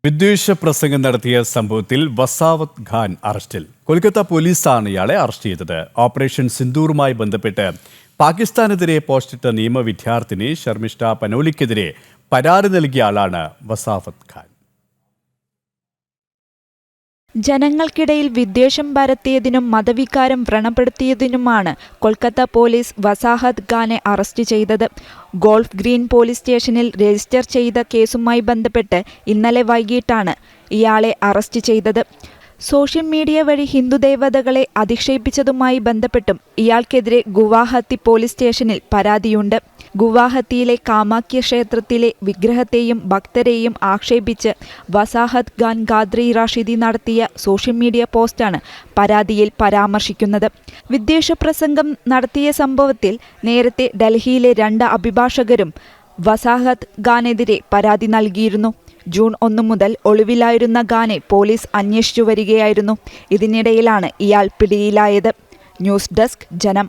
വിദ്വേഷ പ്രസംഗം നടത്തിയ സംഭവത്തിൽ വസാവത് ഖാൻ അറസ്റ്റിൽ. കൊൽക്കത്ത പോലീസാണ് ഇയാളെ അറസ്റ്റ് ചെയ്തത്. ഓപ്പറേഷൻ സിന്ദൂറുമായി ബന്ധപ്പെട്ട് പാകിസ്ഥാനെതിരെ പോസ്റ്റിട്ട നിയമ വിദ്യാർത്ഥിനി ശർമിഷ്ഠ പനോലിക്കെതിരെ പരാതി നൽകിയ ആളാണ് വസാവത് ഖാൻ. ജനങ്ങൾക്കിടയിൽ വിദ്വേഷം പരത്തിയതിനും മതവികാരം വ്രണപ്പെടുത്തിയതിനുമാണ് കൊൽക്കത്ത പോലീസ് വസാഹത് ഖാനെ അറസ്റ്റ് ചെയ്തത്. ഗോൾഫ് ഗ്രീൻ പോലീസ് സ്റ്റേഷനിൽ രജിസ്റ്റർ ചെയ്ത കേസുമായി ബന്ധപ്പെട്ട് ഇന്നലെ വൈകിട്ടാണ് ഇയാളെ അറസ്റ്റ് ചെയ്തത്. സോഷ്യൽ മീഡിയ വഴി ഹിന്ദു ദേവതകളെ അധിക്ഷേപിച്ചതുമായി ബന്ധപ്പെട്ടും ഇയാൾക്കെതിരെ ഗുവാഹത്തി പോലീസ് സ്റ്റേഷനിൽ പരാതിയുണ്ട്. ഗുവാഹത്തിയിലെ കാമാഖ്യ ക്ഷേത്രത്തിലെ വിഗ്രഹത്തെയും ഭക്തരെയും ആക്ഷേപിച്ച് വസാഹത് ഖാൻ ഖാദ്രി റാഷിദി നടത്തിയ സോഷ്യൽ മീഡിയ പോസ്റ്റാണ് പരാതിയിൽ പരാമർശിക്കുന്നത്. വിദ്വേഷ പ്രസംഗം നടത്തിയ സംഭവത്തിൽ നേരത്തെ ഡൽഹിയിലെ 2 അഭിഭാഷകരും വസാഹത് ഖാനെതിരെ പരാതി നൽകിയിരുന്നു. ജൂൺ 1 മുതൽ ഒളിവിലായിരുന്ന ഖാനെ പോലീസ് അന്വേഷിച്ചു വരികയായിരുന്നു. ഇതിനിടയിലാണ് ഇയാൾ പിടിയിലായത്. ന്യൂസ് ഡെസ്ക് ജനം.